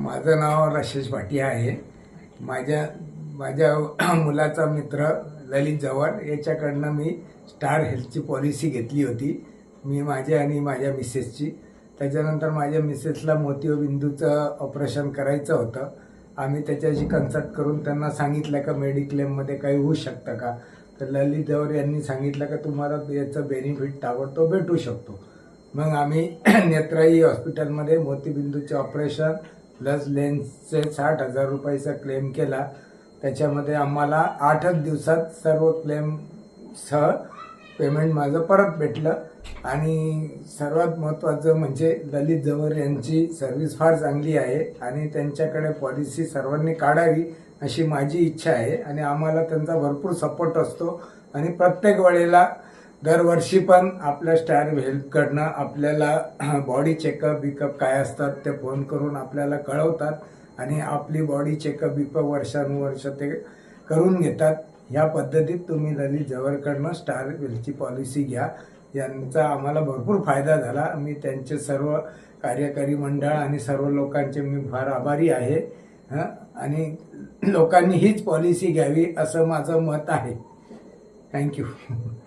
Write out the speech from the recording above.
माझं नाव राजेश भाटिया आहे। माझ्या माझ्या मुलाचा मित्र ललित जवळ याच्याकडनं मी स्टार हेल्थची पॉलिसी घेतली होती, मी माझ्या आणि माझ्या मिसेसची। त्याच्यानंतर माझ्या मिसेसला मोतियाबिंदूचं ऑपरेशन करायचं होतं। आम्ही त्याच्याशी कन्सल्ट करून त्यांना सांगितलं का मेडिक्लेममध्ये काही होऊ शकतं का, तर ललित जवळ यांनी सांगितलं का तुम्हाला याचं बेनिफिट ताबडतोब भेटू शकतो। मग आम्ही नेत्राई हॉस्पिटलमध्ये मोतीबिंदूचे ऑपरेशन प्लस लेन्सचे 60,000 रुपयाचा क्लेम केला। त्याच्यामध्ये आम्हाला 8च दिवसात सर्व क्लेमसह पेमेंट माझं परत भेटलं। आणि सर्वात महत्त्वाचं म्हणजे ललित जवळ यांची सर्व्हिस फार चांगली आहे आणि त्यांच्याकडे पॉलिसी सर्वांनी काढावी अशी माझी इच्छा आहे आणि आम्हाला त्यांचा भरपूर सपोर्ट असतो। आणि प्रत्येक वेळेला दरवर्षी पण आपल्या स्टार हेल्थकडनं आपल्याला बॉडी चेकअप बिकअप काय असतात ते फोन करून आपल्याला कळवतात आणि आपली बॉडी चेकअप बिकअप वर्षानुवर्ष ते करून घेतात। ह्या पद्धतीत तुम्ही ललित जवळकडनं स्टार हेल्थची पॉलिसी घ्या, यांचा आम्हाला भरपूर फायदा झाला। मी त्यांचे सर्व कार्यकारी मंडळ आणि सर्व लोकांचे मी फार आभारी आहे आणि लोकांनी हीच पॉलिसी घ्यावी असं माझं मत आहे। थँक्यू।